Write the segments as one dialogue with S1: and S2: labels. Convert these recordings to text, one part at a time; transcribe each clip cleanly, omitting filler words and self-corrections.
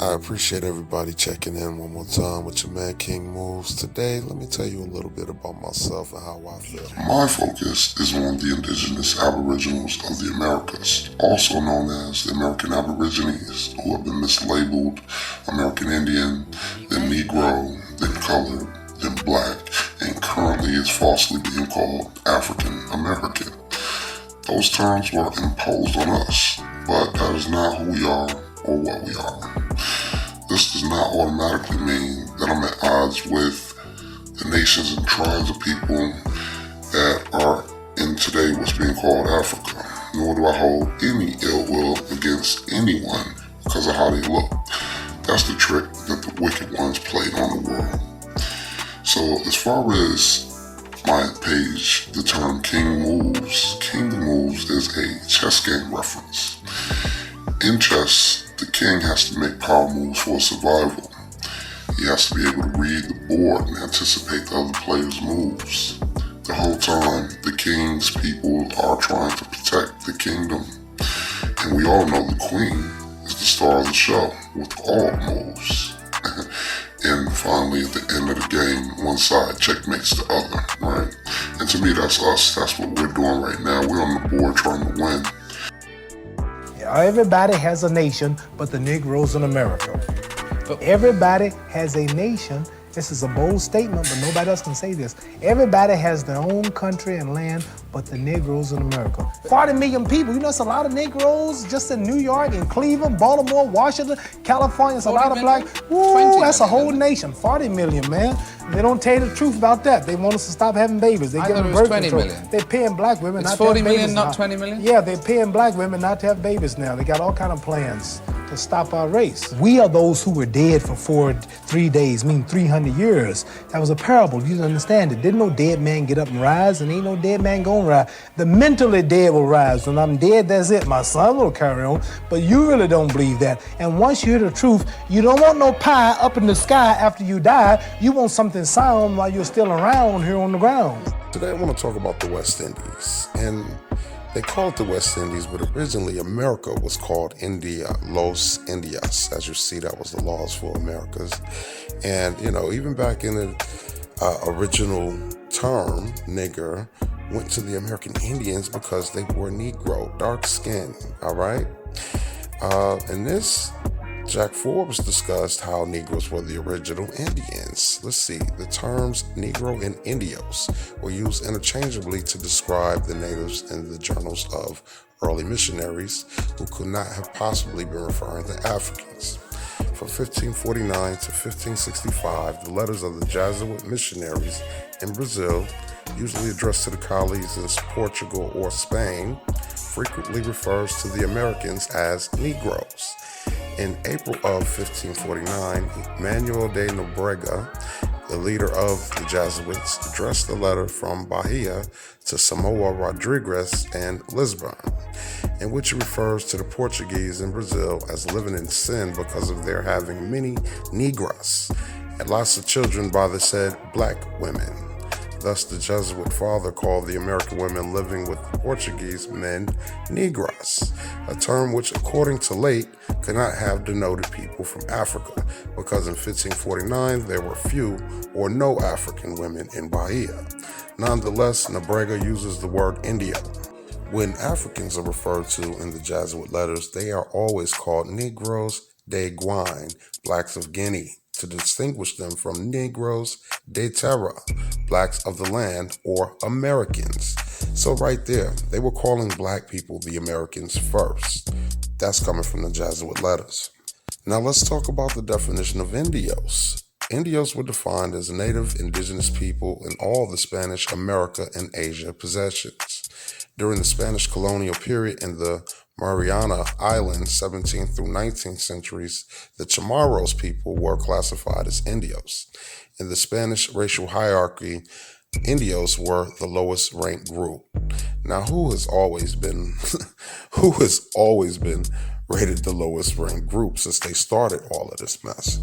S1: I appreciate everybody checking in one more time with your man King Moves. Today, let me tell you a little bit about myself and how I feel.
S2: My focus is on the indigenous aboriginals of the Americas, also known as the American Aborigines, who have been mislabeled American Indian, then Negro, then colored, then black, and currently is falsely being called African American. Those terms were imposed on us, but that is not who we are or what we are. This does not automatically mean that I'm at odds with the nations and tribes of people that are in today what's being called Africa, nor do I hold any ill will against anyone because of how they look. That's the trick that the wicked ones played on the world. So as far as my page, the term King Moves is a chess game reference. In chess, the king has to make power moves for survival. He has to be able to read the board and anticipate the other players' moves. The whole time, the king's people are trying to protect the kingdom. And we all know the queen is the star of the show with all moves. And finally, at the end of the game, one side checkmates the other, right? And to me, that's us. That's what we're doing right now. We're on the board trying to win.
S3: Everybody has a nation but the Negroes in America. Everybody has a nation. This is a bold statement, but nobody else can say this. Everybody has their own country and land but the Negroes in America. 40 million people. You know, it's a lot of Negroes just in New York, in Cleveland, Baltimore, Washington, California. It's a lot of black. Woo, that's a whole nation. 40 million, man. They don't tell you the truth about that. They want us to stop having babies. They
S4: I
S3: give
S4: thought
S3: them
S4: it was
S3: birth
S4: 20
S3: control.
S4: million.
S3: They're paying black women
S4: It's
S3: not
S4: 40
S3: to have babies
S4: million, not
S3: now.
S4: 20 million?
S3: Yeah, they're paying black women not to have babies now. They got all kind of plans to stop our race. We are those who were dead for 3 days, meaning 300 years. That was a parable. You don't understand it. Didn't no dead man get up and rise, and ain't no dead man gonna rise. The mentally dead will rise. When I'm dead, that's it. My son will carry on, but you really don't believe that. And once you hear the truth, you don't want no pie up in the sky after you die. You want something sound while you're still around here on the ground.
S1: Today, I want to talk about the West Indies. And they call it the West Indies, but originally America was called India, Los Indias. As you see, that was the laws for Americas. And, you know, even back in the original term, nigger, went to the American Indians because they were Negro, dark skin, all right? In this, Jack Forbes discussed how Negroes were the original Indians. Let's see, the terms Negro and Indios were used interchangeably to describe the natives in the journals of early missionaries who could not have possibly been referring to Africans. From 1549 to 1565, the letters of the Jesuit missionaries in Brazil, usually addressed to the colonies in Portugal or Spain, frequently refers to the Americans as Negroes. In April of 1549, Manuel de Nobrega, the leader of the Jesuits, addressed a letter from Bahia to Samoa Rodrigues and Lisbon, in which he refers to the Portuguese in Brazil as living in sin because of their having many negras and lots of children by the said black women. Thus, the Jesuit father called the American women living with the Portuguese men negras, a term which, according to Late, could not have denoted people from Africa, because in 1549 there were few or no African women in Bahia. Nonetheless, Nobrega uses the word Indio. When Africans are referred to in the Jesuit letters, they are always called Negros de Guine, blacks of Guinea, to distinguish them from Negros de Terra, blacks of the land, or Americans. So right there, they were calling black people the Americans first. That's coming from the Jesuit letters. Now let's talk about the definition of Indios. Indios were defined as native indigenous people in all the Spanish America and Asia possessions. During the Spanish colonial period in the Mariana Islands, 17th through 19th centuries, the Chamorros people were classified as Indios. In the Spanish racial hierarchy, Indios were the lowest ranked group. Now, who has always been rated the lowest ranked group since they started all of this mess?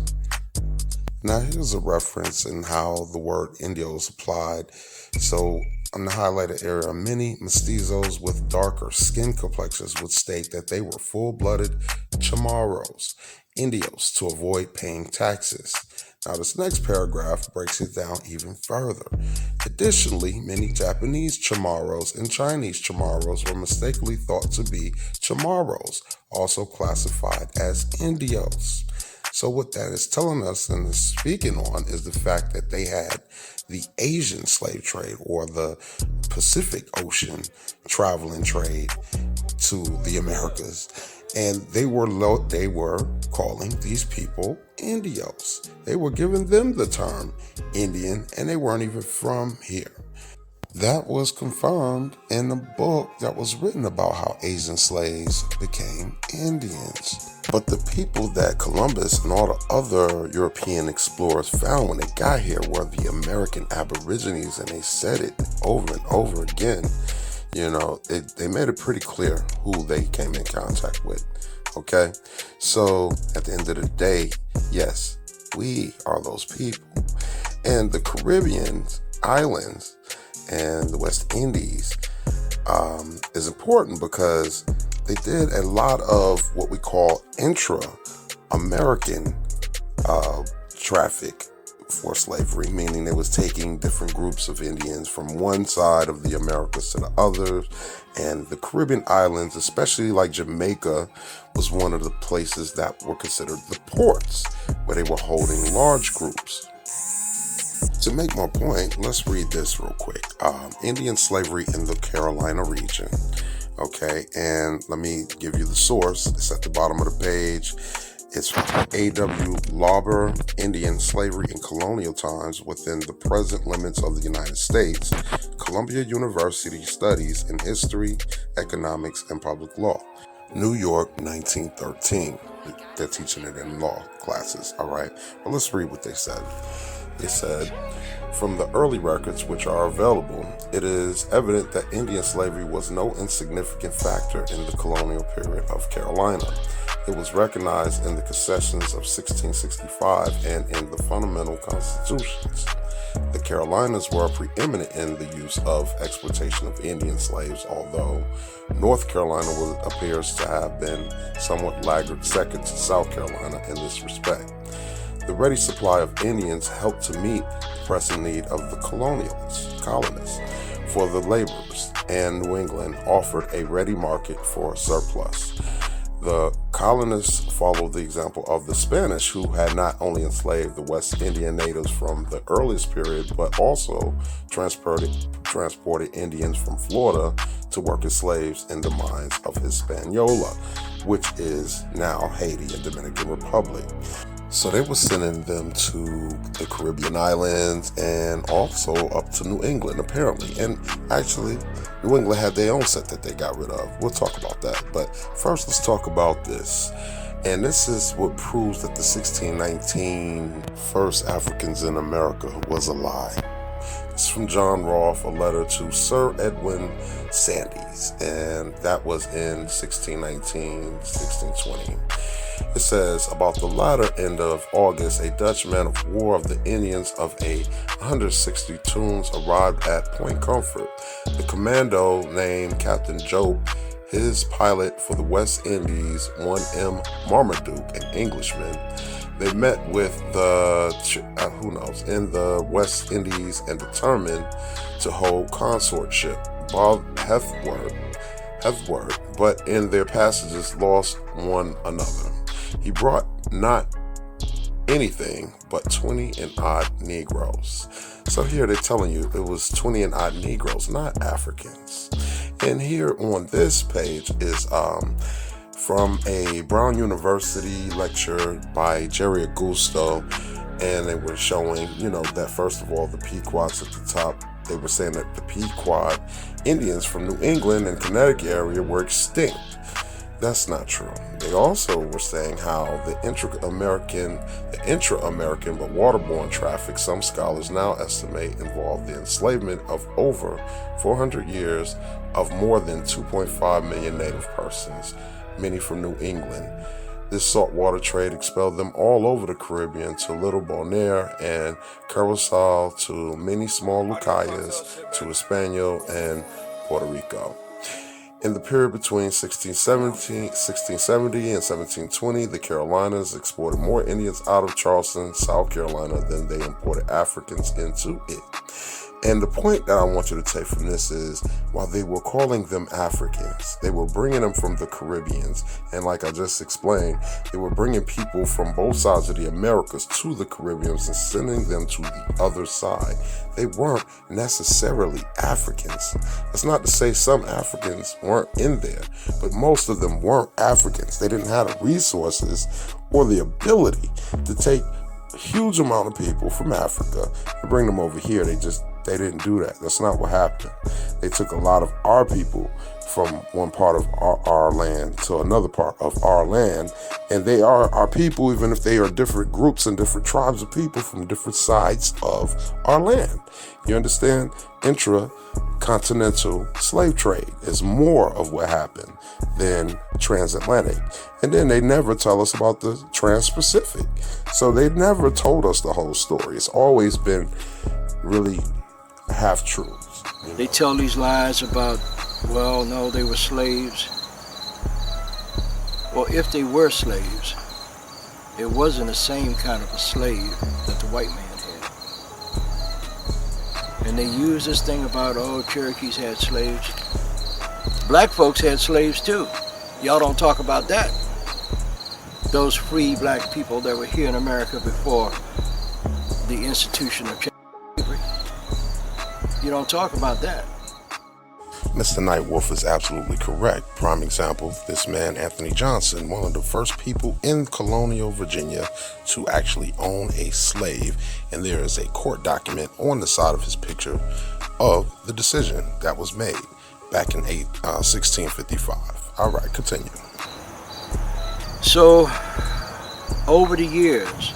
S1: Now, here's a reference in how the word Indio is applied. So, in the highlighted area, many mestizos with darker skin complexions would state that they were full-blooded Chamorros. indios to avoid paying taxes. Now, this next paragraph breaks it down even further. Additionally, many Japanese Chamorros and Chinese Chamorros were mistakenly thought to be Chamorros, also classified as indios. So what that is telling us and is speaking on is the fact that they had the Asian slave trade or the Pacific Ocean traveling trade to the Americas. And they were calling these people indios. They were giving them the term Indian, and they weren't even from here. That was confirmed in a book that was written about how Asian slaves became Indians. But the people that Columbus and all the other European explorers found when they got here were the American Aborigines, and they said it over and over again. They made it pretty clear who they came in contact with. Okay? So at the end of the day, yes, we are those people. And the Caribbean islands and the West Indies is important because they did a lot of what we call intra-American traffic for slavery, meaning they was taking different groups of Indians from one side of the Americas to the others. And the Caribbean islands, especially like Jamaica, was one of the places that were considered the ports where they were holding large groups. To make my point, let's read this real quick. Indian slavery in the Carolina region. Okay, and let me give you the source. It's at the bottom of the page. It's from A.W. Lauber, Indian Slavery in Colonial Times Within the Present Limits of the United States, Columbia University Studies in History, Economics, and Public Law, New York, 1913. They're teaching it in law classes, all right? But let's read what they said. They said, from the early records which are available, it is evident that Indian slavery was no insignificant factor in the colonial period of Carolina. It was recognized in the concessions of 1665 and in the fundamental constitutions. The Carolinas were preeminent in the use of exploitation of Indian slaves, although North Carolina appears to have been somewhat laggard second to South Carolina in this respect. The ready supply of Indians helped to meet the pressing need of the colonists for the laborers, and New England offered a ready market for surplus. The colonists followed the example of the Spanish, who had not only enslaved the West Indian natives from the earliest period, but also transported Indians from Florida to work as slaves in the mines of Hispaniola, which is now Haiti and Dominican Republic. So they were sending them to the Caribbean islands and also up to New England, apparently. And actually, New England had their own set that they got rid of. We'll talk about that. But first, let's talk about this. And this is what proves that the 1619 first Africans in America was a lie. It's from John Rolfe, a letter to Sir Edwin Sandys, and that was in 1619, 1620. It says, about the latter end of August, a Dutch man of war of the Indians of 160 tuns arrived at Point Comfort. The commando named Captain Jope, his pilot for the West Indies, 1M Marmaduke, an Englishman. They met with in the West Indies and determined to hold consort ship Bob Hethward, but in their passages lost one another. He brought not anything but 20 and odd Negroes. So here they're telling you it was 20 and odd Negroes, not Africans. And here on this page is from a Brown University lecture by Jerry Augusto, and they were showing, that first of all, the Pequots at the top, they were saying that the Pequot Indians from New England and Connecticut area were extinct. That's not true. They also were saying how the intra-American but waterborne traffic, some scholars now estimate, involved the enslavement of over 400 years of more than 2.5 million native persons, many from New England. This saltwater trade expelled them all over the Caribbean to Little Bonaire and Curacao, to many small Lucayas, to Hispaniola and Puerto Rico. In the period between 1670 and 1720, the Carolinas exported more Indians out of Charleston, South Carolina, than they imported Africans into it. And the point that I want you to take from this is, while they were calling them Africans, they were bringing them from the Caribbeans. And like I just explained, they were bringing people from both sides of the Americas to the Caribbeans and sending them to the other side. They weren't necessarily Africans. That's not to say some Africans weren't in there, but most of them weren't Africans. They didn't have the resources or the ability to take a huge amount of people from Africa and bring them over here. They didn't do that. That's not what happened. They took a lot of our people from one part of our land to another part of our land, and they are our people, even if they are different groups and different tribes of people from different sides of our land. You understand? Intracontinental slave trade is more of what happened than transatlantic. And then they never tell us about the trans-Pacific. So they never told us the whole story. It's always been really half-truths.
S4: They tell these lies about, well, no, they were slaves. Well, if they were slaves, it wasn't the same kind of a slave that the white man had. And they use this thing about, oh, Cherokees had slaves. Black folks had slaves too. Y'all don't talk about that. Those free black people that were here in America before the institution of slavery. You don't talk about that.
S1: Mr. Nightwolf is absolutely correct. Prime example, this man, Anthony Johnson, one of the first people in colonial Virginia to actually own a slave. And there is a court document on the side of his picture of the decision that was made back in 1655. All right, continue.
S4: So, over the years,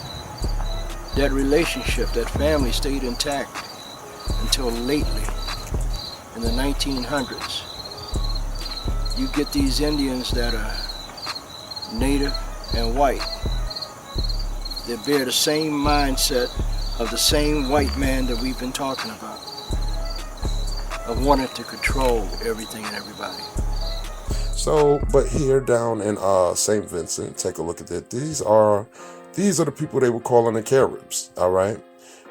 S4: that relationship, that family stayed intact until lately, in the 1900s. You get these Indians that are native and white. They bear the same mindset of the same white man that we've been talking about, of wanting to control everything and everybody.
S1: So, but here down in St. Vincent, take a look at it. These are the people they were calling the Caribs, all right?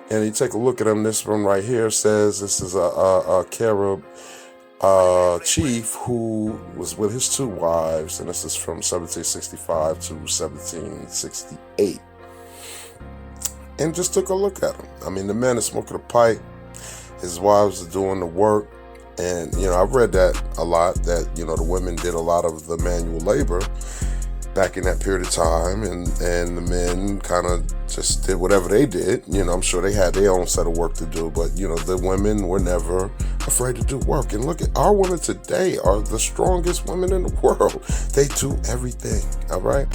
S1: And you take a look at them. This one right here says this is a Carib chief who was with his two wives, and this is from 1765 to 1768. And just took a look at him. I mean, the man is smoking a pipe. His wives are doing the work. And, I've read that a lot, that, the women did a lot of the manual labor back in that period of time, and the men kind of just did whatever they did. I'm sure they had their own set of work to do, but, the women were never afraid to do work. And look at our women today are the strongest women in the world. They do everything, all right?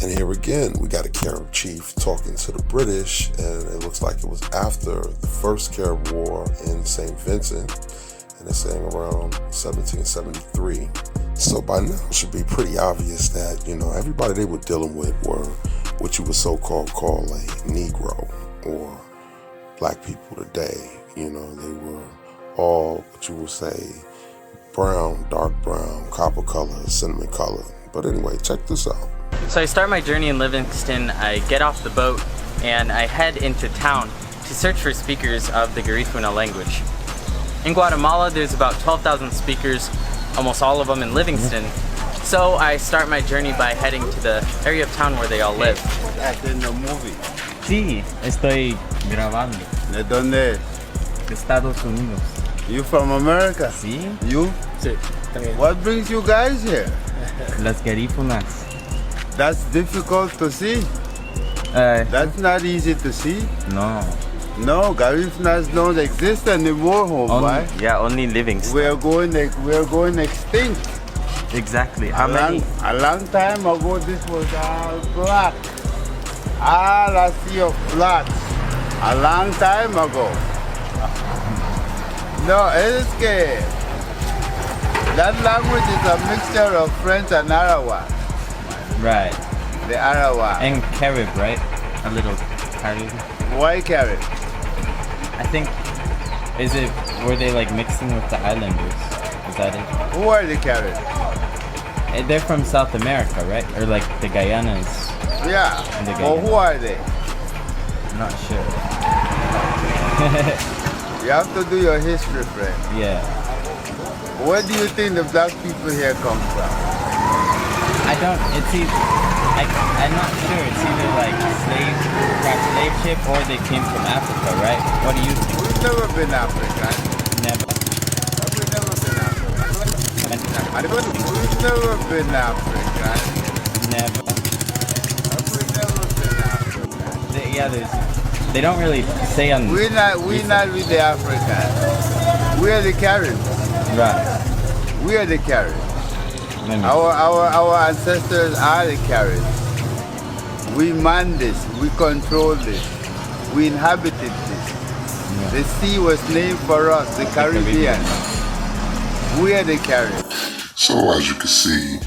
S1: And here again, we got a Carib chief talking to the British, and it looks like it was after the first Carib War in St. Vincent, and it's saying around 1773. So by now it should be pretty obvious that, everybody they were dealing with were what you would so-called call a Negro, or black people today. They were all what you would say brown, dark brown, copper color, cinnamon color. But anyway, check this out.
S5: So I start my journey in Livingston. I get off the boat and I head into town to search for speakers of the Garifuna language. In Guatemala, there's about 12,000 speakers, almost all of them in Livingston. So I start my journey by heading to the area of town where they all live.
S6: ¿Estás en la movie?
S5: Sí, estoy grabando.
S6: ¿De dónde?
S5: De Estados Unidos.
S6: You from America?
S5: Sí.
S6: You?
S5: Sí.
S6: What brings you guys here?
S5: Las Garífunas.
S6: That's difficult to see. That's not easy to see.
S5: No.
S6: No, Garífunas don't exist anymore, homeboy.
S5: Yeah, only Livingston.
S6: We're going extinct.
S5: Exactly. How many?
S6: A long time ago, this was all black. All a sea of blacks. A long time ago. No, es que that language is a mixture of French and Arawak.
S5: Right.
S6: The Arawak.
S5: And Carib, right? A little Carib.
S6: Why Carib?
S5: I think, were they like mixing with the islanders? that it?
S6: Who are the Caribs?
S5: They're from South America, right? Or like the Guyanas.
S6: Yeah.
S5: And the
S6: Well,
S5: Guyana.
S6: who are they?
S5: I'm not sure.
S6: You have to do your history, friend.
S5: Yeah.
S6: Where do you think the black people here come from?
S5: I don't, I'm not sure. It's either like slave ship or they came from Africa, right? What do you think?
S6: We've never been African.
S5: Never.
S6: We've never been African. We've never been African.
S5: Never.
S6: We've never been African.
S5: They don't really say on.
S6: We're not really African. We're the Caribs.
S5: Right.
S6: We are the Caribs.
S5: Maybe.
S6: Our ancestors are the Caribs. We man this, we control this, we inhabited this.
S5: Yeah.
S6: The sea was named for us, the Caribbean. We are the Caribs.
S2: So as you can see,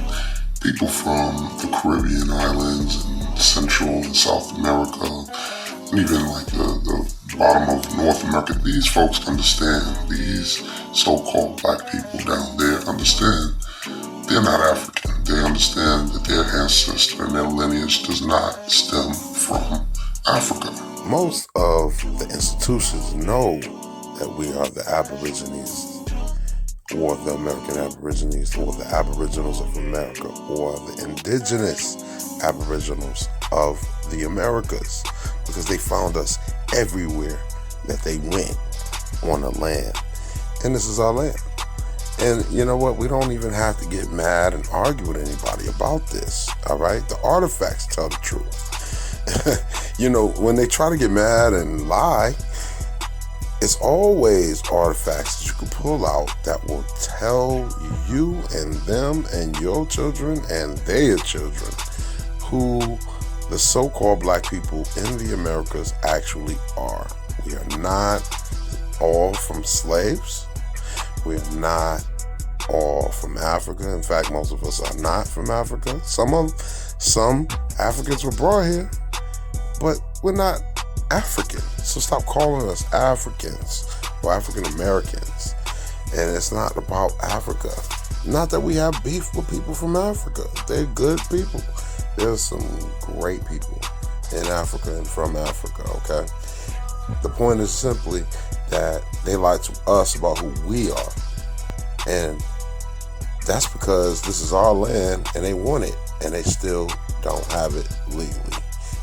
S2: people from the Caribbean islands and Central and South America, and even like the bottom of North America, these folks understand, these so-called black people down there understand they're not African. They understand that their ancestor and their lineage does not stem from Africa.
S1: Most of the institutions know that we are the Aborigines, or the American Aborigines, or the Aboriginals of America, or the indigenous Aboriginals of the Americas, because they found us everywhere that they went on the land. And this is our land. And you know what? We don't even have to get mad and argue with anybody about this, all right? The artifacts tell the truth. You know, when they try to get mad and lie, it's always artifacts that you can pull out that will tell you and them and your children and their children who the so-called black people in the Americas actually are. We are not all from slaves. We're not all from Africa. In fact, most of us are not from Africa. Some Africans were brought here, but we're not African. So stop calling us Africans or African Americans. And it's not about Africa. Not that we have beef with people from Africa. They're good people. There's some great people in Africa and from Africa, okay? The point is simply that they lie to us about who we are. And that's because this is our land and they want it and they still don't have it legally.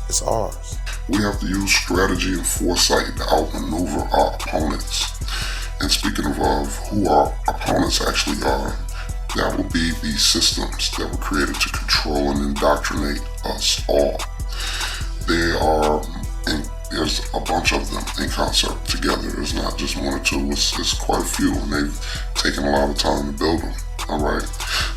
S1: It's ours.
S2: We have to use strategy and foresight to outmaneuver our opponents. And speaking of who our opponents actually are, that will be these systems that were created to control and indoctrinate us all. There's a bunch of them in concert together. It's not just one or two, it's quite a few, and they've taken a lot of time to build them. Alright,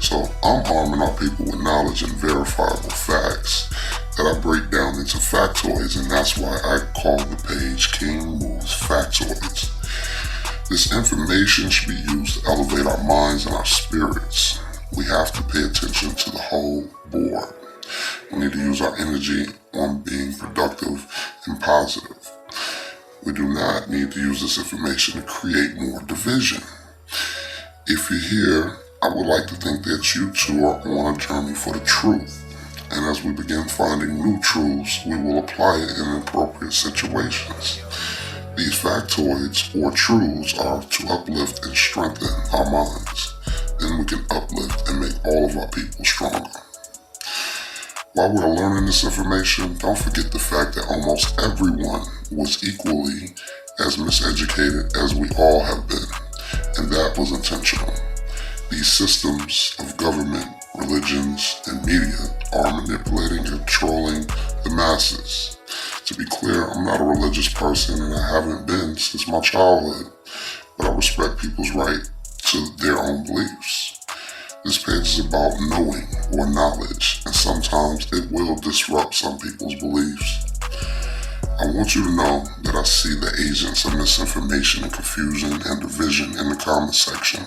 S2: so I'm arming our people with knowledge and verifiable facts that I break down into factoids, and that's why I call the page King Moves Factoids. This information should be used to elevate our minds and our spirits. We have to pay attention to the whole board. We need to use our energy on being productive and positive. We do not need to use this information to create more division. If you're here, I would like to think that you too are on a journey for the truth. And as we begin finding new truths, we will apply it in appropriate situations. These factoids or truths are to uplift and strengthen our minds. Then we can uplift and make all of our people stronger. While we're learning this information, don't forget the fact that almost everyone was equally as miseducated as we all have been, and that was intentional. These systems of government, religions, and media are manipulating and controlling the masses. To be clear, I'm not a religious person and I haven't been since my childhood, but I respect people's right to their own beliefs. This page is about knowing or knowledge, and sometimes it will disrupt some people's beliefs. I want you to know that I see the agents of misinformation and confusion and division in the comment section.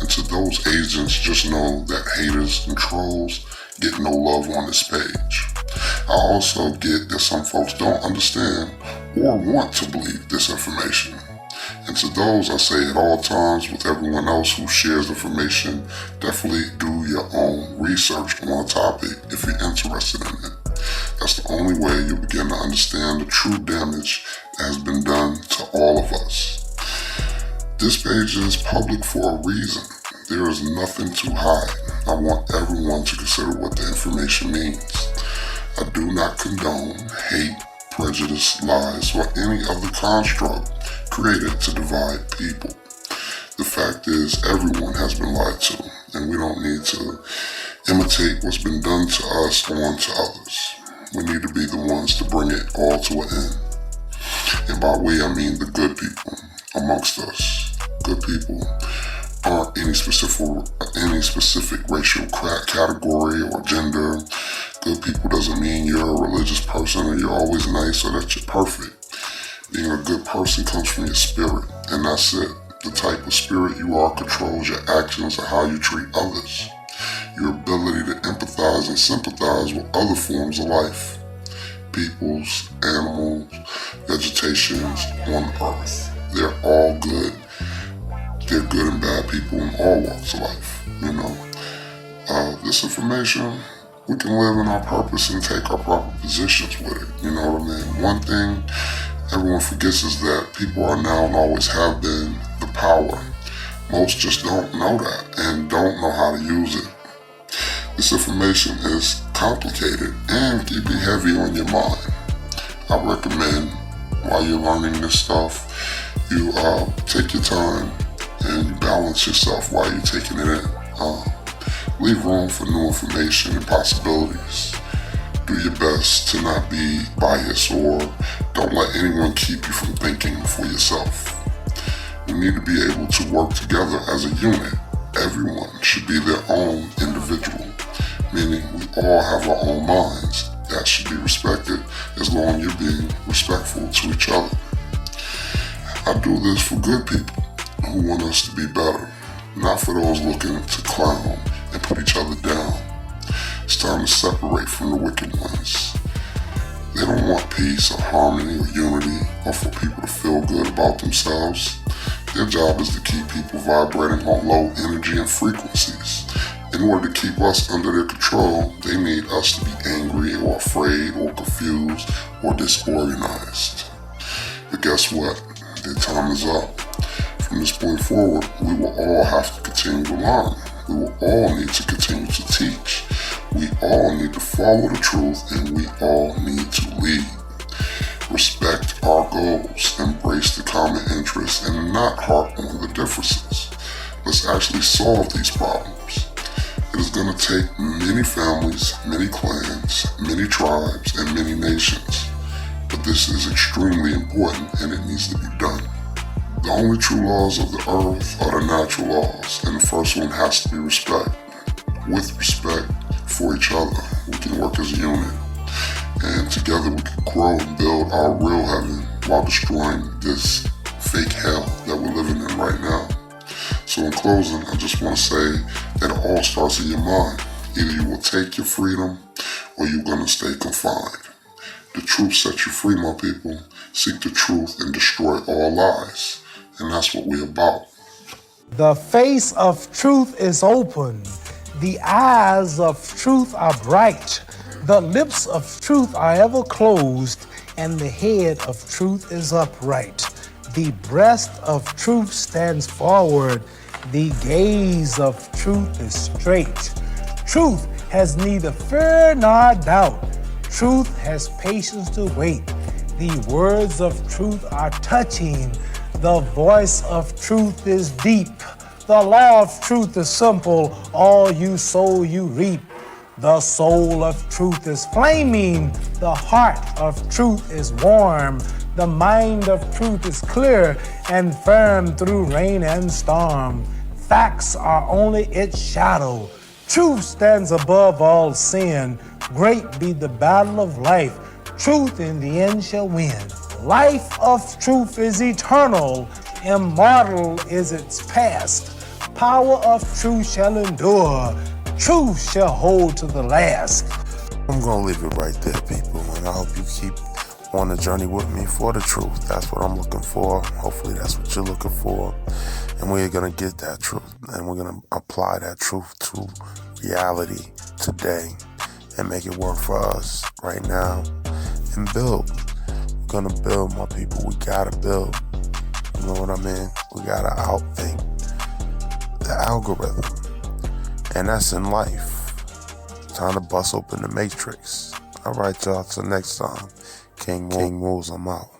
S2: And to those agents, just know that haters and trolls get no love on this page. I also get that some folks don't understand or want to believe this information. And to those, I say at all times with everyone else who shares information, definitely do your own research on a topic if you're interested in it. That's the only way you'll begin to understand the true damage that has been done to all of us. This page is public for a reason. There is nothing to hide. I want everyone to consider what the information means. I do not condone hate, prejudice, lies, or any other construct created to divide people. The fact is, everyone has been lied to, and we don't need to imitate what's been done to us on to others. We need to be the ones to bring it all to an end. And by we, I mean the good people amongst us. Good people aren't any specific racial category or gender. Good people doesn't mean you're a religious person or you're always nice or that you're perfect. Being a good person comes from your spirit, and that's it. The type of spirit you are controls your actions and how you treat others. Your ability to empathize and sympathize with other forms of life. Peoples, animals, vegetations on earth. They're all good. They're good and bad people in all walks of life, you know. This information, we can live in our purpose and take our proper positions with it, you know what I mean? One thing everyone forgets is that people are now and always have been the power. Most just don't know that and don't know how to use it. This information is complicated and can be heavy on your mind. I recommend while you're learning this stuff, you take your time and you balance yourself while you're taking it in. Leave room for new information and possibilities. Do your best to not be biased or don't let anyone keep you from thinking for yourself. We need to be able to work together as a unit. Everyone should be their own individual, meaning we all have our own minds. That should be respected as long as you're being respectful to each other. I do this for good people who want us to be better, not for those looking to clown and put each other down. It's time to separate from the wicked ones. They don't want peace or harmony or unity or for people to feel good about themselves. Their job is to keep people vibrating on low energy and frequencies. In order to keep us under their control, they need us to be angry or afraid or confused or disorganized. But guess what? Their time is up. From this point forward, we will all have to continue to learn. We will all need to continue to teach. We all need to follow the truth, and we all need to lead. Respect our goals, embrace the common interests, and not harp on the differences. Let's actually solve these problems. It is going to take many families, many clans, many tribes, and many nations. But this is extremely important, and it needs to be done. The only true laws of the earth are the natural laws, and the first one has to be respect. With respect for each other, we can work as a unit, and together we can grow and build our real heaven while destroying this fake hell that we're living in right now. So in closing, I just want to say that it all starts in your mind. Either you will take your freedom or you're going to stay confined. The truth sets you free, my people. Seek the truth and destroy all lies. And that's what we're about.
S3: The face of truth is open. The eyes of truth are bright. The lips of truth are ever closed, and the head of truth is upright. The breast of truth stands forward. The gaze of truth is straight. Truth has neither fear nor doubt. Truth has patience to wait. The words of truth are touching. The voice of truth is deep. The law of truth is simple. All you sow, you reap. The soul of truth is flaming. The heart of truth is warm. The mind of truth is clear and firm through rain and storm. Facts are only its shadow. Truth stands above all sin. Great be the battle of life. Truth in the end shall win. Life of truth is eternal. Immortal is its past. Power of truth shall endure. Truth shall hold to the last.
S1: I'm going to leave it right there, people, and I hope you keep on the journey with me for the truth. That's what I'm looking for. Hopefully that's what you're looking for. And we're going to get that truth. And we're going to apply that truth to reality today and make it work for us right now and build. We're going to build, my people. We got to build. You know what I mean? We got to outthink the algorithm. And that's in life. Time to bust open the matrix. All right, y'all. Till next time. King moves. I'm out.